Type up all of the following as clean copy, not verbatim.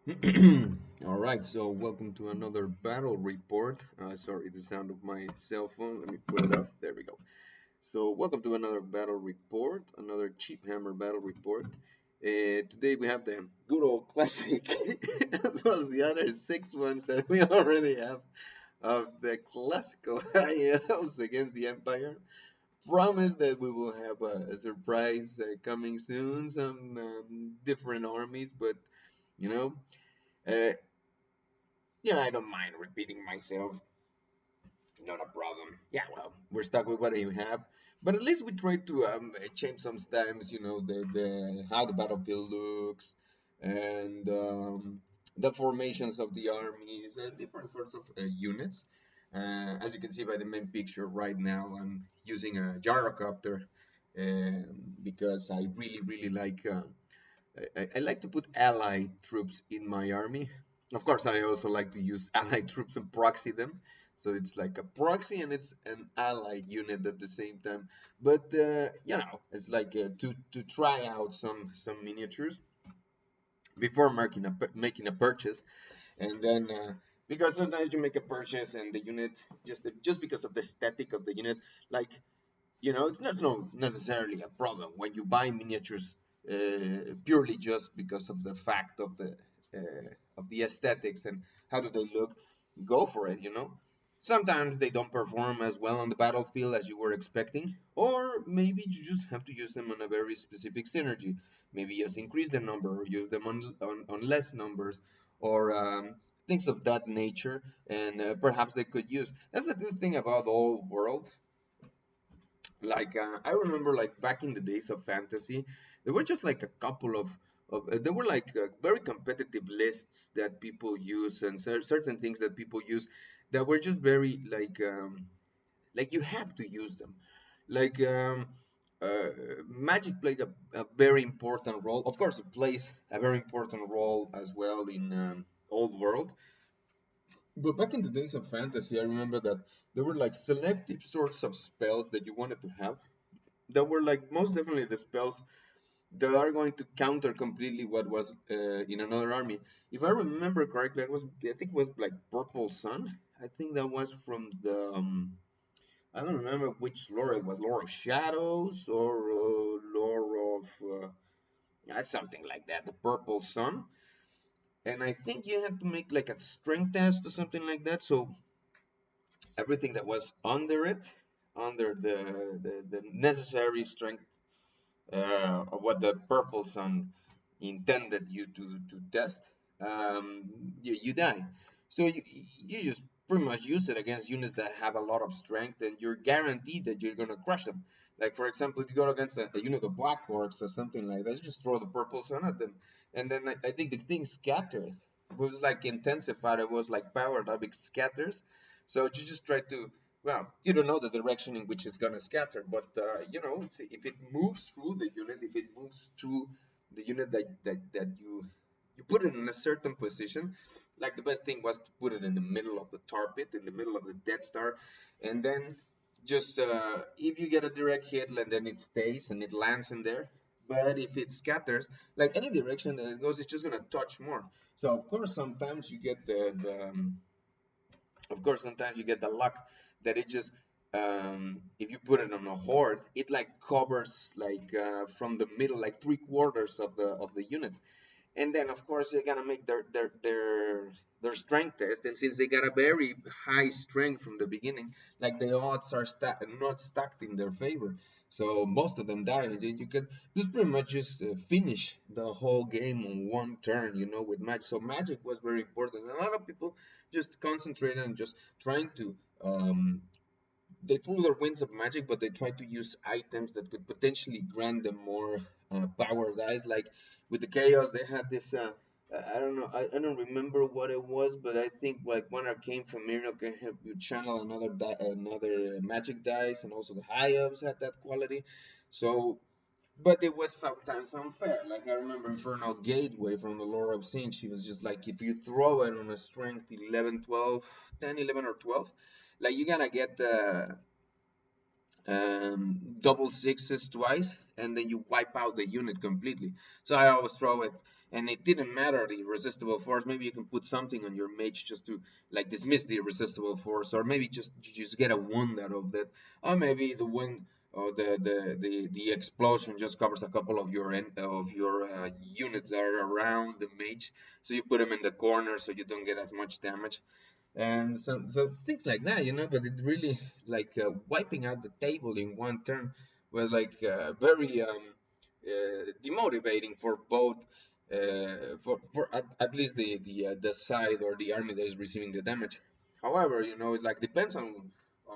All right, so welcome to another battle report. Sorry, the sound of my cell phone. Let me put it off. There we go. So, welcome to another battle report, another cheap hammer battle report. Today we have the good old classic, as well as the other six ones that we already have of the classical high elves against the Empire. Promise that we will have a surprise coming soon, some different armies, but you know. Uh, Yeah, I don't mind repeating myself. Not a problem. Yeah, well, we're stuck with what we have, but at least we try to change sometimes. The how the battlefield looks and the formations of the armies and different sorts of units. As you can see by the main picture right now, I'm using a gyrocopter because I really like. I like to put allied troops in my army. Of course, I also like to use allied troops and proxy them. So it's like a proxy and it's an allied unit at the same time. But it's like to try out some miniatures before making a purchase, and then because sometimes you make a purchase and the unit just because of the aesthetic of the unit, like it's not no necessarily a problem when you buy miniatures purely just because of the fact of the aesthetics and how do they look. Go for it. Sometimes they don't perform as well on the battlefield as you were expecting, or maybe you just have to use them on a very specific synergy. Maybe just increase the number or use them on less numbers, or things of that nature, and perhaps they could use. That's the good thing about the old world. Like I remember, like back in the days of fantasy, there were just like a couple of there were like very competitive lists that people use, and certain things that people use that were just very like you have to use them. Like uh, magic played a very important role. Of course, it plays a very important role as well in old world. But back in the days of fantasy, I remember that there were like selective sorts of spells that you wanted to have that were like most definitely the spells that are going to counter completely what was in another army. If I remember correctly, I think it was like Purple Sun. I think that was from the I don't remember which lore it was, Lore of Shadows or Lore of something like that, the Purple Sun. And I think you had to make like a strength test or something like that. So everything that was under it, under the necessary strength of what the purple sun intended you to test, you die. So you just pretty much use it against units that have a lot of strength, and you're guaranteed that you're gonna crush them. Like for example, if you go against a unit of black orcs or something like that, you just throw the purple sun at them, and then I think the thing scattered. It was like intensified. It was like powered up. It scatters. So you just try to well, you don't know the direction in which it's going to scatter, but if it moves through the unit, if it moves through the unit that you put it in a certain position, like the best thing was to put it in the middle of the tar pit, in the middle of the Death Star, and then just if you get a direct hit, and then it stays and it lands in there. But if it scatters, like any direction that it goes, it's just gonna touch more. So of course, sometimes you get of course sometimes you get the luck that it just if you put it on a horde, it like covers like from the middle, like three quarters of the unit, and then of course they're gonna make their strength test, and since they got a very high strength from the beginning, like the odds are not stacked in their favor, so most of them die, and then you can just pretty much just finish the whole game on one turn, with magic. So magic was very important, and a lot of people just concentrated on just trying to they threw their winds of magic, but they tried to use items that could potentially grant them more power dice. Like with the chaos, they had this. I don't know. I don't remember what it was, but I think like one arcane familiar can help you channel another magic dice, and also the high ups had that quality. So, but it was sometimes unfair. Like I remember Infernal Gateway from the Lore of Sin. She was just like, if you throw it on a strength 11, 12, 10, 11, or 12, like you gotta get the double sixes twice, and then you wipe out the unit completely. So I always throw it and it didn't matter the irresistible force. Maybe you can put something on your mage just to like dismiss the irresistible force, or maybe just you just get a wound out of that, or maybe the wind or the explosion just covers a couple of your units that are around the mage, so you put them in the corner so you don't get as much damage, and so things like that, but it really like wiping out the table in one turn was like very demotivating for both for at least the side or the army that is receiving the damage. However, it's like depends on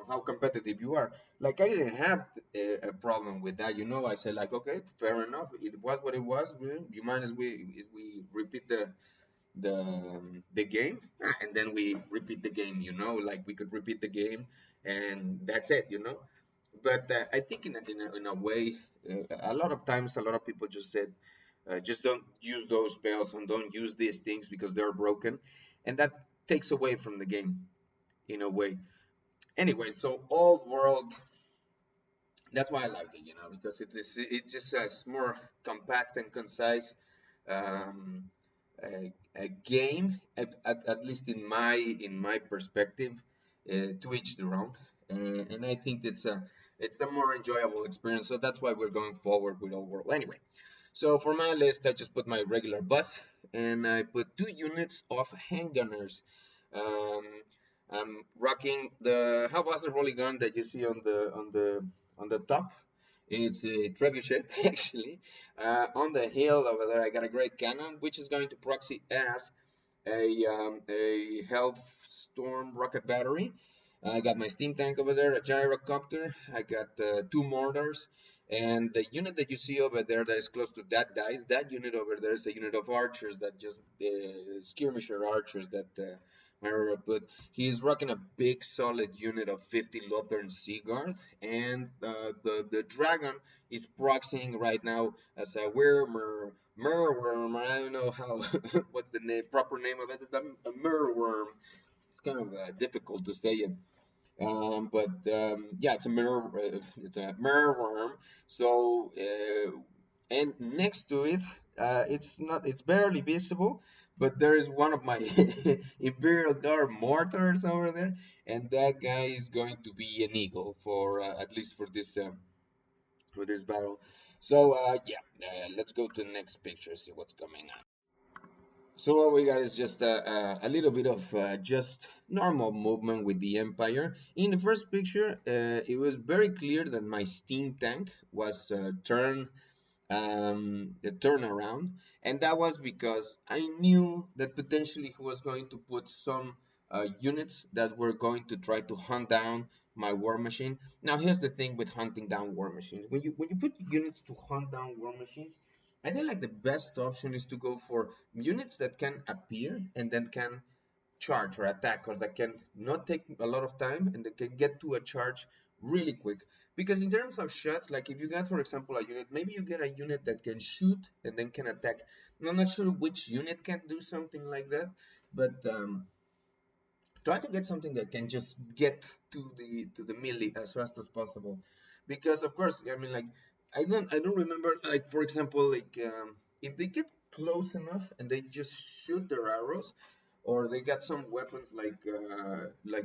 how competitive you are. Like I didn't have a problem with that. I said like, okay, fair enough. It was what it was. You mind as we repeat the game, and then we repeat the game. Like we could repeat the game, and that's it. But I think in a way, a lot of times, a lot of people just said, just don't use those spells and don't use these things because they're broken, and that takes away from the game in a way. Anyway, so old world, that's why I like it, because it just has more compact and concise um, a game, at least in my perspective, to each their own, and I think it's a more enjoyable experience. So that's why we're going forward with Old World. Anyway, so for my list, I just put my regular bus, and I put 2 units of handgunners. Um, I'm rocking the how was the rolling gun that you see on the top? It's a trebuchet actually. On the hill over there, I got a great cannon, which is going to proxy as a health storm rocket battery. I got my steam tank over there, a gyrocopter. I got 2 mortars, and the unit that you see over there that is close to that dice, that unit over there is a unit of archers that just skirmisher archers that Myra put. He's rocking a big solid unit of 50 Lothern Seaguard, and the dragon is proxying right now as a Merworm. I don't know how what's the proper name of it. It's a Merworm. It's kind of difficult to say it. But yeah, it's a mirror worm. So and next to it, it's barely visible, but there is one of my Imperial Guard mortars over there, and that guy is going to be an eagle for at least for this battle. So yeah, let's go to the next picture, see what's coming on. So what we got is just a little bit of just normal movement with the Empire. In the first picture, it was very clear that my steam tank was the turnaround, and that was because I knew that potentially he was going to put some units that were going to try to hunt down my war machine. Now, here's the thing with hunting down war machines: when you put units to hunt down war machines, I think like the best option is to go for units that can appear and then can charge or attack, or that can not take a lot of time and they can get to a charge really quick. Because in terms of shots, like if you get, for example, a unit, maybe you get a unit that can shoot and then can attack. I'm not sure which unit can do something like that, but try to get something that can just get to the melee as fast as possible, because of course, I mean, like I don't remember, like for example, like if they get close enough and they just shoot their arrows, or they got some weapons like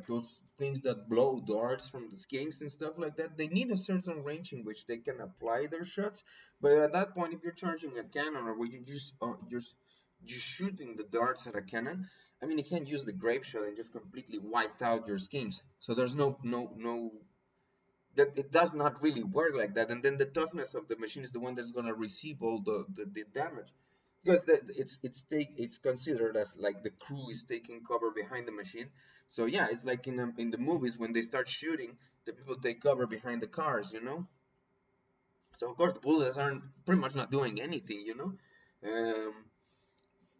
those things that blow darts from the skinks and stuff like that, they need a certain range in which they can apply their shots. But at that point, if you're charging a cannon, or where you're shooting the darts at a cannon, I mean, you can't use the grape shot and just completely wiped out your skins. So there's no that it does not really work like that. And then the toughness of the machine is the one that's gonna receive all the damage, because it's considered as like the crew is taking cover behind the machine. So yeah, it's like in the movies when they start shooting, the people take cover behind the cars. So of course the bullets aren't pretty much not doing anything. Um,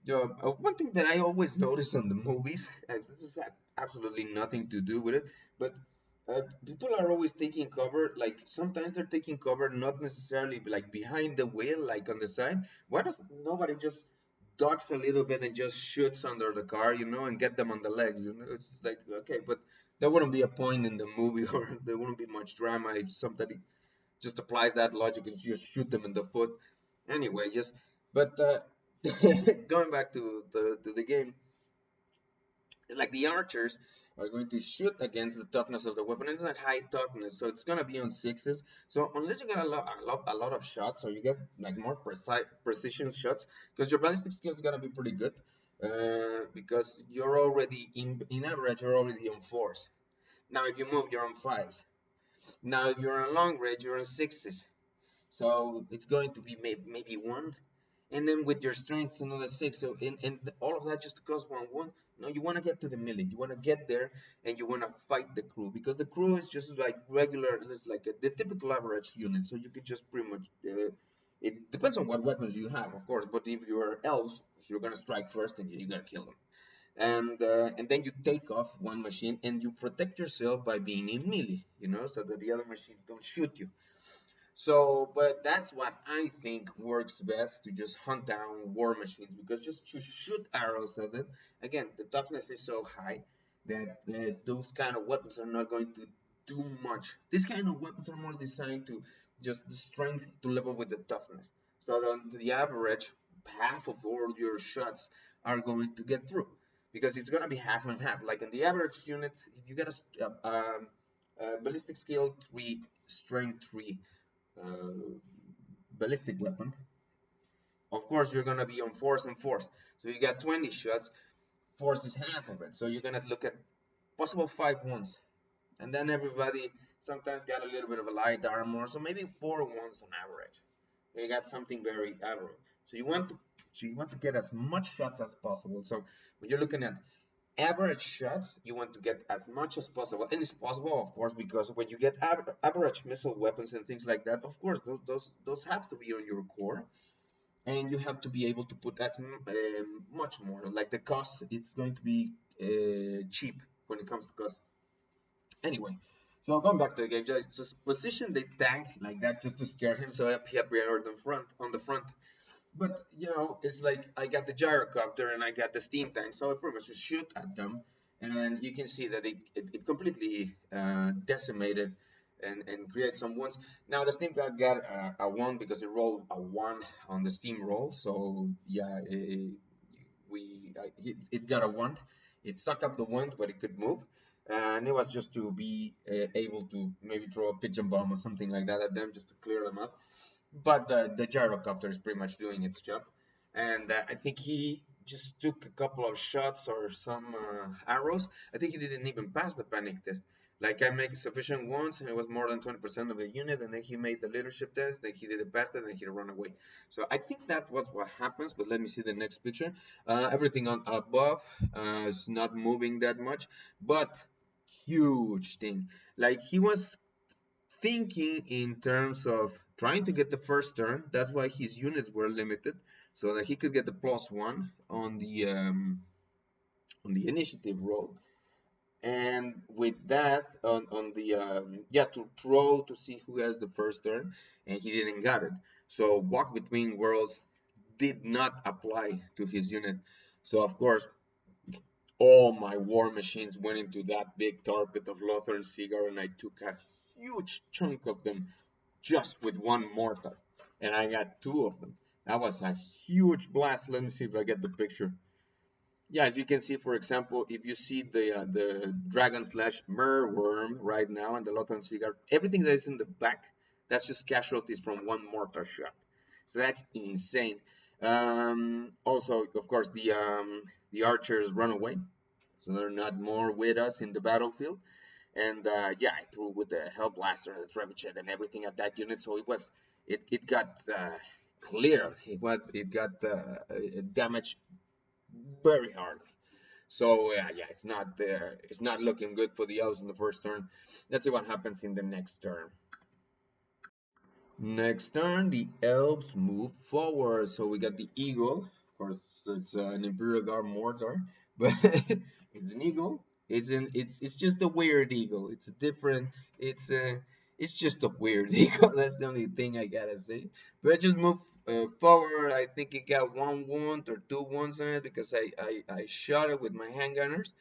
yeah, one thing that I always notice on the movies, and this has absolutely nothing to do with it, but people are always taking cover. Like sometimes they're taking cover, not necessarily like behind the wheel, like on the side. Why does nobody just ducks a little bit and just shoots under the car, and get them on the legs? It's like okay, but there wouldn't be a point in the movie, or there wouldn't be much drama if somebody just applies that logic and just shoot them in the foot. Anyway, just but going back to the game, it's like the archers are going to shoot against the toughness of the weapon. It's like high toughness, so it's gonna be on sixes. So unless you get a lot of shots, or you get like more precise precision shots, because your ballistic skill is gonna be pretty good, because you're already in average, you're already on fours. Now if you move, you're on fives. Now if you're on long range, you're on sixes. So it's going to be maybe one, and then with your strength another six. So and all of that just to cost 1-1. No, you want to get to the melee. You want to get there, and you want to fight the crew, because the crew is just like regular. It's like the typical average unit. So you can just pretty much. It depends on what weapons you have, of course. But if you're elves, you're gonna strike first, and you gotta kill them. And then you take off one machine, and you protect yourself by being in melee. So that the other machines don't shoot you. So, but that's what I think works best, to just hunt down war machines, because just to shoot arrows at it, again, the toughness is so high that those kind of weapons are not going to do much. These kind of weapons are more designed to just the strength to level with the toughness. So on the average, half of all your shots are going to get through, because it's going to be half and half. Like in the average unit, if you get a ballistic skill 3, strength 3, uh, ballistic weapon, of course you're gonna be on force and force. So you got 20 shots, force is half of it. So you're gonna look at possible 5 wounds, and then everybody sometimes got a little bit of a light armor, so maybe 4 wounds on average. You got something very average. So you want to get as much shot as possible. So when you're looking at average shots, you want to get as much as possible, and it's possible, of course, because when you get average missile weapons and things like that, of course, those have to be on your core, and you have to be able to put as much more. Like the cost, it's going to be cheap when it comes to cost. Anyway, so going back to the game, just position the tank like that just to scare him, so he appeared on the front. But it's like I got the gyrocopter and I got the steam tank, so I pretty much just shoot at them, and you can see that it completely decimated and created some wounds. Now the steam tank got a one because it rolled a one on the steam roll, so yeah, it got a one. It sucked up the wound, but it could move. And it was just to be able to maybe throw a pigeon bomb or something like that at them, just to clear them up. But the gyrocopter is pretty much doing its job, and I think he just took a couple of shots or some arrows. I think he didn't even pass the panic test. Like I make sufficient wounds, and it was more than 20% of the unit, and then he made the leadership test. Then he didn't pass it, and he ran away. So I think that was what happens. But let me see the next picture. Everything on above is not moving that much, but huge thing. Like he was thinking in terms of trying to get the first turn. That's why his units were limited, so that he could get the +1 on the initiative roll. And with that, on the to throw to see who has the first turn, and he didn't got it. So walk between worlds did not apply to his unit. So of course, all my war machines went into that big target of Lothar and Cigar, and I took a huge chunk of them just with one mortar, and I got two of them. That was a huge blast. Let me see if I get the picture. Yeah, as you can see, for example, if you see the dragon slash merworm right now and the Lothar cigar, everything that is in the back, that's just casualties from one mortar shot. So that's insane. Also, of course, the archers run away, so they're not more with us in the battlefield. And yeah, I threw with the Hellblaster and the Trebuchet and everything at that unit, so it got clear. It got damaged very hard. So yeah, it's not looking good for the elves in the first turn. Let's see what happens in the next turn. Next turn, the elves move forward. So we got the eagle. Of course, it's an Imperial Guard mortar, but it's an eagle. It's just a weird eagle. It's a different. It's just a weird eagle. That's the only thing I gotta say. But I just move forward. I think it got 1 wound or 2 wounds on it because I shot it with my handgunners,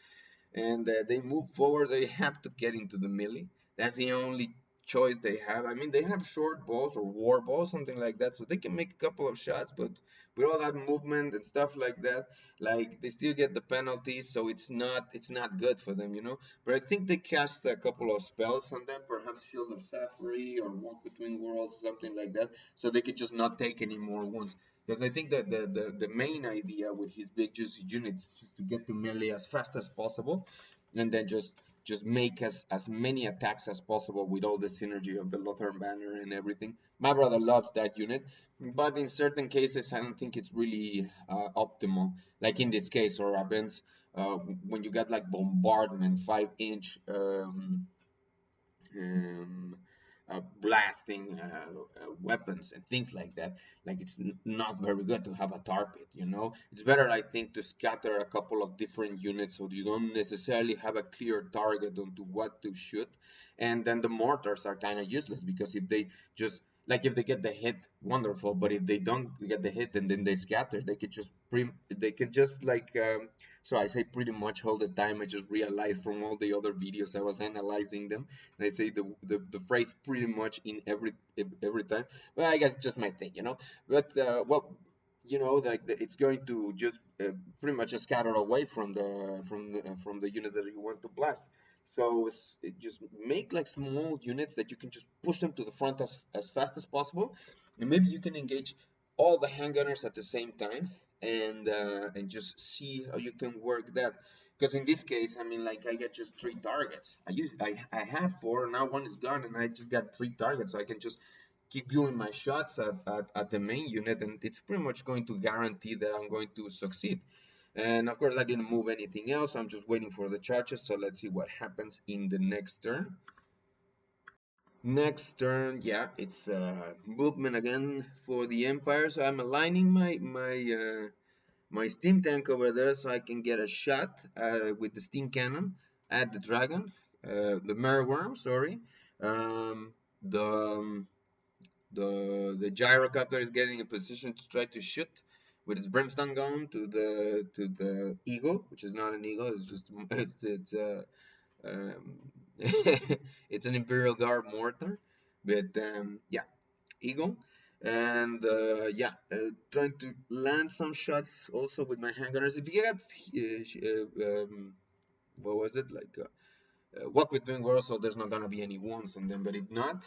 and they move forward. They have to get into the melee. That's the only choice they have. I mean, they have short bows or war bows, something like that, so they can make a couple of shots, but with all that movement and stuff like that, like they still get the penalties, so it's not good for them, you know. But I think they cast a couple of spells on them, perhaps Shield of Sapphire or Walk Between Worlds, something like that, so they could just not take any more wounds. Because I think that the main idea with his big juicy units is just to get to melee as fast as possible, and then just make as many attacks as possible with all the synergy of the Lothar banner and everything. My brother loves that unit, but in certain cases, I don't think it's really optimal. Like in this case, or events when you got like bombardment, 5 inch. Um, blasting weapons and things like that. Like it's not very good to have a tar pit, you know. It's better, I think, to scatter a couple of different units so you don't necessarily have a clear target onto what to shoot. And then the mortars are kind of useless because if they just like if they get the hit, wonderful. But if they don't get the hit and then they scatter, they could just like so I say pretty much all the time. I just realized from all the other videos I was analyzing them, and I say the phrase pretty much in every time. Well, I guess it's just my thing, you know. But you know, like it's going to just pretty much scatter away from the unit that you want to blast. So just make like small units that you can just push them to the front as fast as possible, and maybe you can engage all the handgunners at the same time, and just see how you can work that. Because in this case, I mean, like I get just 3 targets. I have four now, one is gone, and I just got 3 targets, so I can just keep doing my shots at the main unit, and it's pretty much going to guarantee that I'm going to succeed. And of course, I didn't move anything else. I'm just waiting for the charges. So let's see what happens in the next turn. Next turn, yeah, it's movement again for the Empire. So I'm aligning my steam tank over there so I can get a shot with the steam cannon at the dragon, the mereworm. Sorry, um, the um, the gyrocopter is getting a position to try to shoot with its brimstone gun to the eagle, which is not an eagle. It's just um, it's an Imperial Guard mortar, but yeah, eagle. And yeah, trying to land some shots also with my handgunners. If you get what was it like? Walk between worlds, so there's not gonna be any wounds on them. But if not,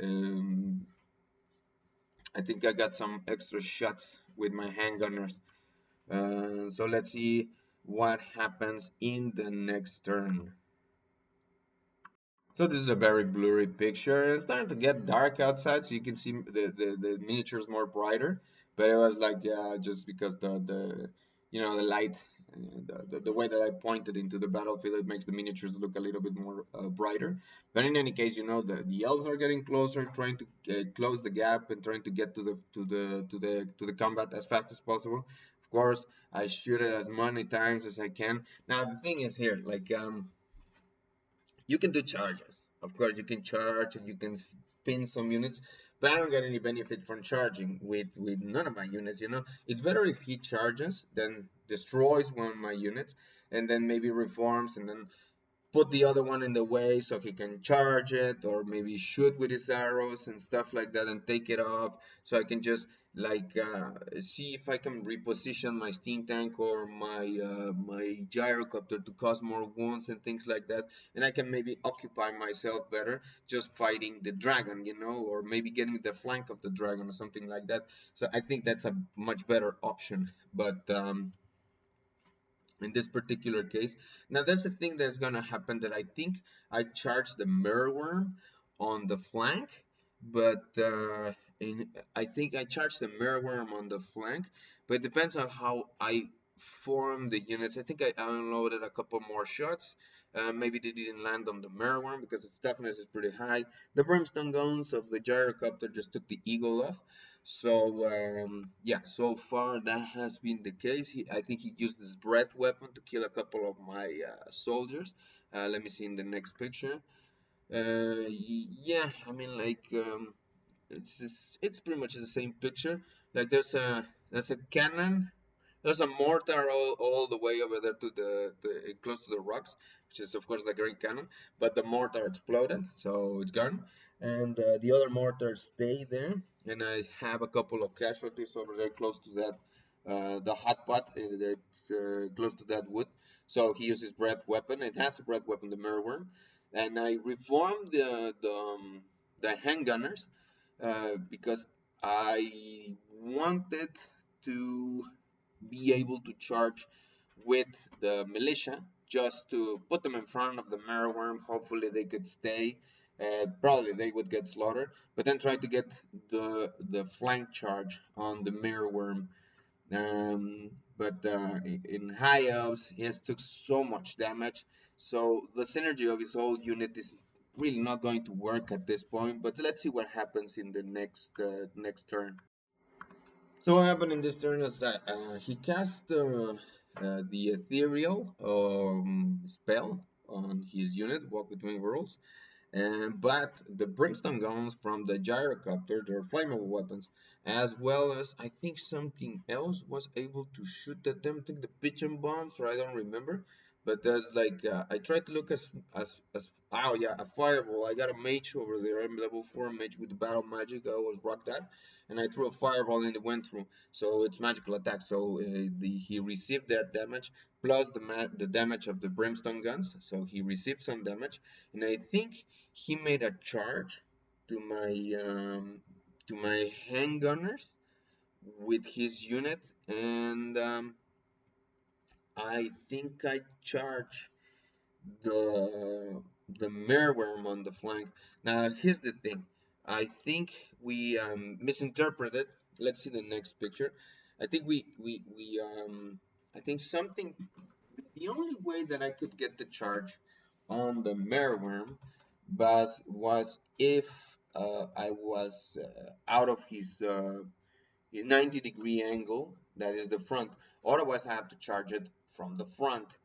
um, I think I got some extra shots with my handgunners. So let's see what happens in the next turn. So this is a very blurry picture. It's starting to get dark outside, so you can see the miniatures more brighter. But it was like just because the you know the light, the way that I pointed into the battlefield, it makes the miniatures look a little bit more brighter. But in any case, you know the elves are getting closer, trying to close the gap and trying to get to the combat as fast as possible. Of course, I shoot it as many times as I can. Now the thing is here, like you can do charges. Of course, you can charge and you can spin some units, but I don't get any benefit from charging with none of my units. You know, it's better if he charges than destroys one of my units, and then maybe reforms and then put the other one in the way so he can charge it or maybe shoot with his arrows and stuff like that and take it off, so I can just like see if I can reposition my steam tank or my gyrocopter to cause more wounds and things like that, and I can maybe occupy myself better just fighting the dragon, you know, or maybe getting the flank of the dragon or something like that. So I think that's a much better option. But in this particular case. Now that's the thing that's gonna happen, that I think I charge the mirror worm on the flank, but I think I charge the mirror worm on the flank, but it depends on how I form the units. I think I unloaded a couple more shots. Maybe they didn't land on the mirror worm because its toughness is pretty high. The brimstone guns of the gyrocopter just took the eagle off. So yeah, so far that has been the case. I think he used this breath weapon to kill a couple of my soldiers. Let me see in the next picture. Yeah, I mean like it's pretty much the same picture. Like there's a cannon There's a mortar all the way over there to the close to the rocks, which is of course the great cannon. But the mortar exploded, so it's gone. And the other mortars stay there. And I have a couple of casualties over there close to that, the hot pot that's close to that wood. So he uses breath weapon. It has a breath weapon, the mirror worm. And I reformed the handgunners because I wanted to be able to charge with the militia just to put them in front of the mirror worm. Hopefully they could stay. Probably they would get slaughtered, but then try to get the flank charge on the mirror worm. But in high elves, he has took so much damage, so the synergy of his whole unit is really not going to work at this point. But let's see what happens in the next turn. So what happened in this turn is that he cast the ethereal spell on his unit, Walk Between Worlds, but the brimstone guns from the gyrocopter, they're flammable weapons, as well as I think something else was able to shoot at them. I think the pigeon bombs, or I don't remember. But there's like I tried to look as oh yeah, a fireball. I got a mage over there. I'm level 4 mage with the battle magic. I always rock that, and I threw a fireball and it went through. So it's magical attack. So he received that damage plus the damage of the brimstone guns. So he received some damage, and I think he made a charge to my handgunners with his unit, and I think I charged the mereworm on the flank. Now here's the thing. I think we misinterpreted. Let's see the next picture. I think I think something. The only way that I could get the charge on the mereworm was if I was out of his 90-degree angle, that is the front. Otherwise, I have to charge it from the front.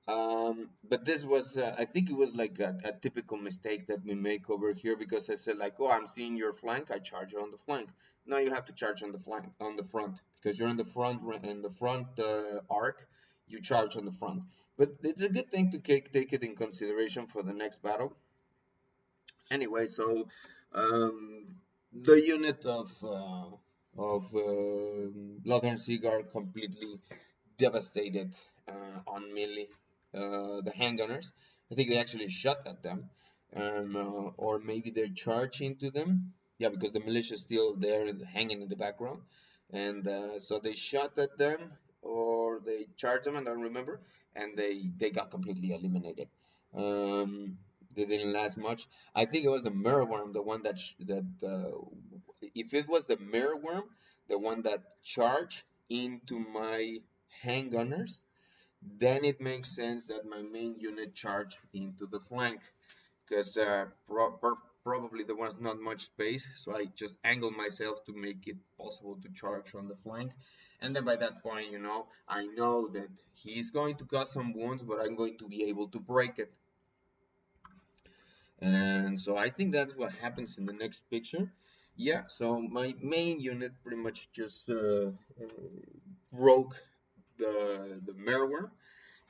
But this was, I think it was like a typical mistake that we make over here, because I said like, oh, I'm seeing your flank, I charge on the flank. Now you have to charge on the flank, on the front, because you're in the front arc, you charge on the front. But it's a good thing to take it in consideration for the next battle. Anyway, so the unit of Lothern Seaguard completely devastated on melee the handgunners. I think they actually shot at them, or maybe they're charging to them. Yeah, because the militia is still there hanging in the background, and so they shot at them or they charged them. I don't remember, and they got completely eliminated. They didn't last much. I think it was the mirror worm, the one if it was the mirror worm, the one that charged into my handgunners, then it makes sense that my main unit charged into the flank, because probably there was not much space, so I just angled myself to make it possible to charge on the flank. And then by that point, I know that he's going to cause some wounds, but I'm going to be able to break it. And so I think that's what happens in the next picture. Yeah, so my main unit pretty much just broke the mirror,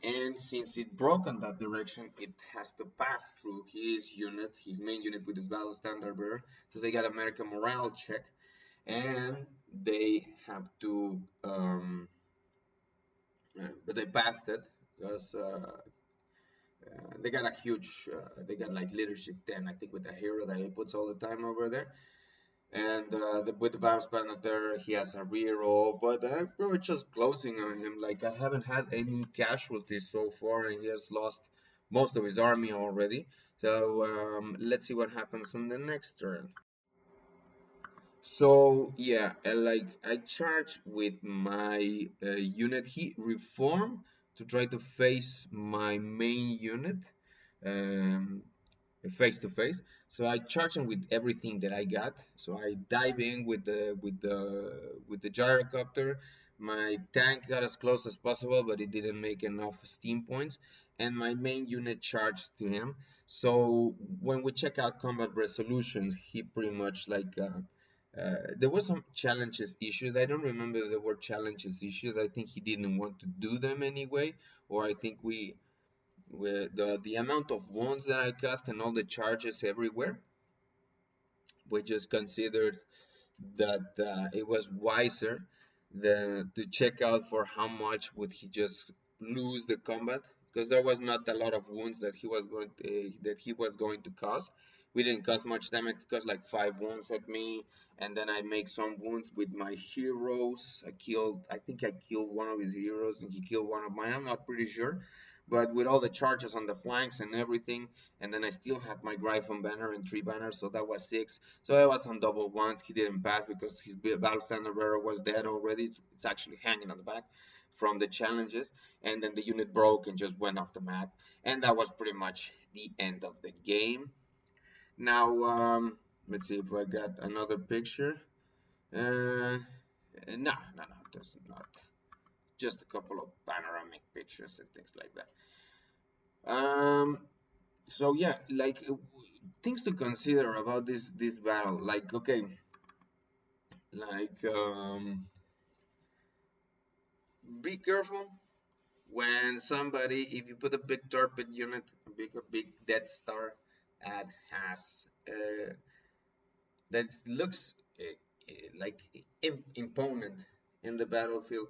and since it broke in that direction, it has to pass through his main unit with his battle standard bearer. So they got American morale check, and they have to, but they passed it because they got a huge, they got like leadership 10, I think, with the hero that he puts all the time over there. And with the battle spanner, he has a reroll, but we're just closing on him. Like, I haven't had any casualties so far, and he has lost most of his army already. So let's see what happens on the next turn. So yeah, like I charge with my unit. He reform to try to face my main unit. Um, face to face. So I charge him with everything that I got. So I dive in with the gyrocopter. My tank got as close as possible, but it didn't make enough steam points, and my main unit charged to him. So when we check out combat resolutions, he pretty much like There was some challenges issued. I don't remember there were challenges issued. I think he didn't want to do them anyway, or I think the amount of wounds that I cast and all the charges everywhere, we just considered that it was wiser to check out for how much would he just lose the combat, because there was not a lot of wounds that he was going to cause. We didn't cause much damage because like 5 wounds at me, and then I make some wounds with my heroes. I think I killed one of his heroes, and he killed one of mine. I'm not pretty sure, but with all the charges on the flanks and everything, and then I still have my Gryphon banner and 3 banners, so that was 6. So I was on double ones. He didn't pass because his battle standard bearer was dead already. It's actually hanging on the back from the challenges. And then the unit broke and just went off the map. And that was pretty much the end of the game. Now, let's see if I got another picture. No, there's not. Just a couple of panoramic pictures and things like that. So yeah, like things to consider about this battle. Like, okay, like be careful when somebody, if you put a big torpid unit, a big Death Star ad has that looks like imponent in the battlefield,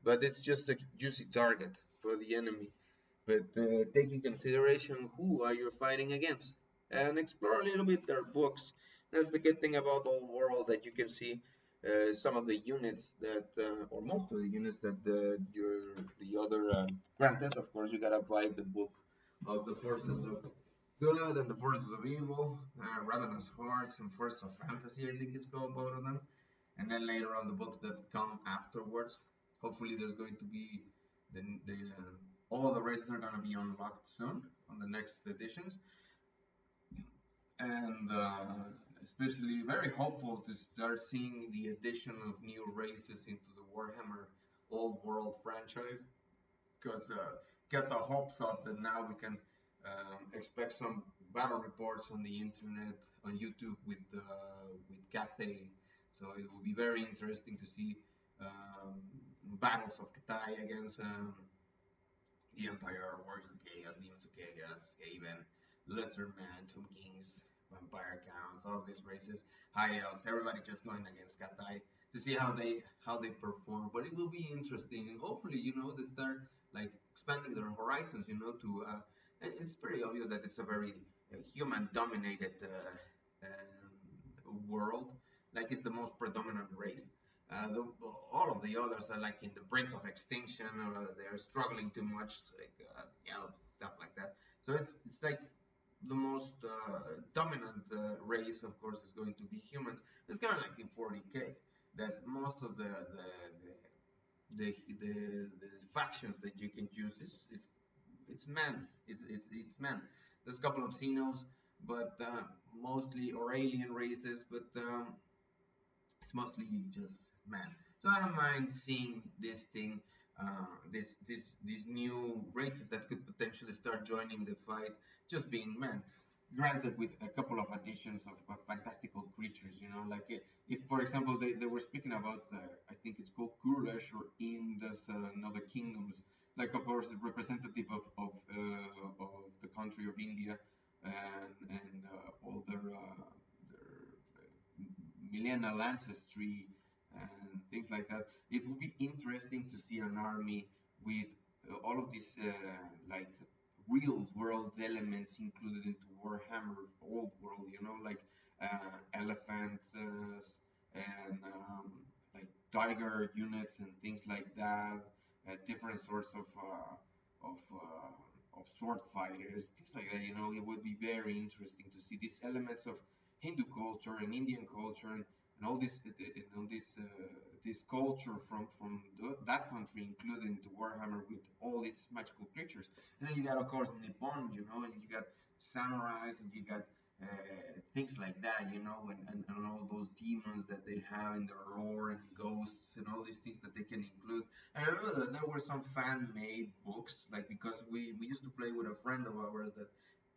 but it's just a juicy target for the enemy. But take in consideration who are you fighting against, and explore a little bit their books. That's the good thing about the old world, that you can see some of the units that, or most of the units that the other. Granted, of course, you gotta buy the book of the forces of good and the forces of evil, Ravenous Hearts and Forces of Fantasy, I think it's called, both of them. And then later on, the books that come afterwards. Hopefully, there's going to be all the races are going to be unlocked soon on the next editions, and especially very hopeful to start seeing the addition of new races into the Warhammer Old World franchise, because gets our hopes up that now we can expect some battle reports on the internet, on YouTube with Cathay. So it will be very interesting to see um, battles of Cathay against the Empire, Wars of Chaos, Demons of Chaos, Skaven, Lesser Man, Tomb Kings, Vampire Counts, all these races, High Elves, everybody just going against Katai to see how they perform. But it will be interesting, and hopefully, they start like expanding their horizons. To it's pretty obvious that it's a very human-dominated world. Like it's the most predominant race. The, all of the others are like in the brink of extinction, or they're struggling too much, like elves, stuff like that. So it's like the most dominant race, of course, is going to be humans. It's kind of like in 40k, that most of the factions that you can choose is it's men. It's men. There's a couple of xenos, but mostly, or alien races, but it's mostly just men. So I don't mind seeing this thing, these new races that could potentially start joining the fight, just being men. Granted, with a couple of additions of fantastical creatures, like if for example they were speaking about, I think it's called Kurlesh, or in this another kingdoms, like of course a representative of the country of India, and all their millennial ancestry and things like that. It would be interesting to see an army with all of these like real world elements included into Warhammer Old World. Like elephants and like tiger units and things like that. Different sorts of sword fighters, things like that. It would be very interesting to see these elements of Hindu culture and Indian culture, and all this culture from that country included into Warhammer with all its magical creatures. And then you got, of course, Nippon, and you got samurais, and you got things like that, and all those demons that they have in their lore, and ghosts and all these things that they can include. And I remember that there were some fan-made books, like because we used to play with a friend of ours that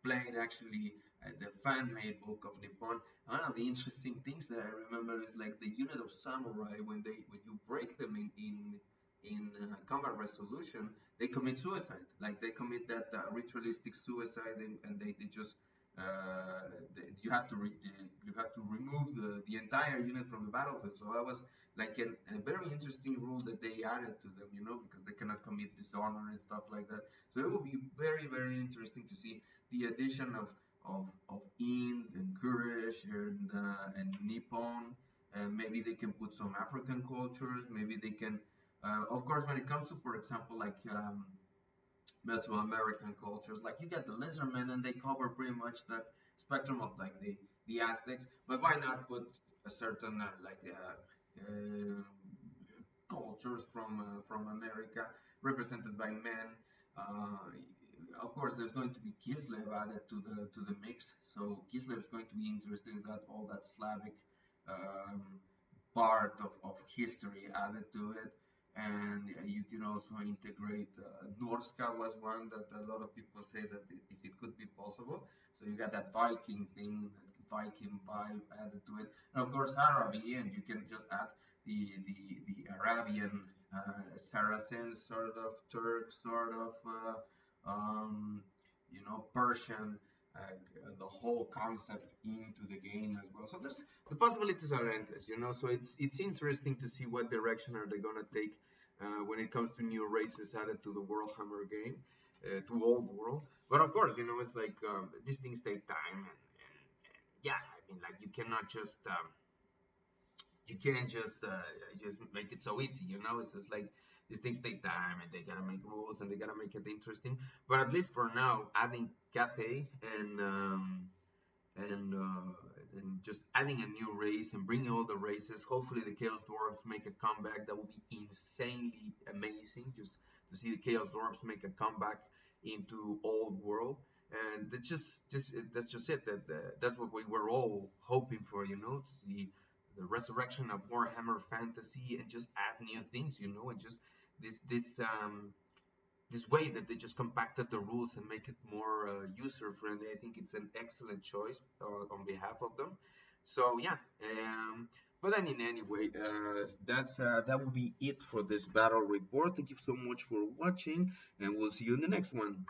played actually the fan-made book of Nippon. One of the interesting things that I remember is like the unit of samurai when you break them in combat resolution, they commit suicide. Like they commit that ritualistic suicide, and they just you have to you have to remove the entire unit from the battlefield. So that was like a very interesting rule that they added to them, because they cannot commit dishonor and stuff like that. So it will be very, very interesting to see the addition of Ind and Courage and Nippon. And maybe they can put some African cultures. Maybe they can, of course, when it comes to, for example, like Mesoamerican cultures. Like you get the lizardmen, and they cover pretty much that spectrum of like the Aztecs. But why not put a certain cultures from America represented by men? Uh, of course, there's going to be Kislev added to the mix. So Kislev is going to be interesting. Is that all that Slavic um, part of history added to it? And you can also integrate Norska was one that a lot of people say that if it could be possible. So you got that Viking thing, Viking vibe added to it, and of course Arabian. You can just add the Arabian Saracens, sort of Turk, sort of Persian. The whole concept into the game as well. So there's the possibilities are endless, So it's interesting to see what direction are they gonna take when it comes to new races added to the Warhammer game, to old world. But of course, it's like these things take time, and yeah, I mean, like you can't just make it so easy, It's just like these things take time, and they gotta make rules, and they gotta make it interesting. But at least for now, adding Cathay and uh, and just adding a new race and bringing all the races. Hopefully, the Chaos Dwarves make a comeback. That would be insanely amazing, just to see the Chaos Dwarves make a comeback into old world. And that's just it. That's what we were all hoping for, to see the resurrection of Warhammer Fantasy and just add new things, and just this way that they just compacted the rules and make it more user friendly. I think it's an excellent choice on behalf of them. So yeah, but I mean, anyway, that will be it for this battle report. Thank you so much for watching, and we'll see you in the next one.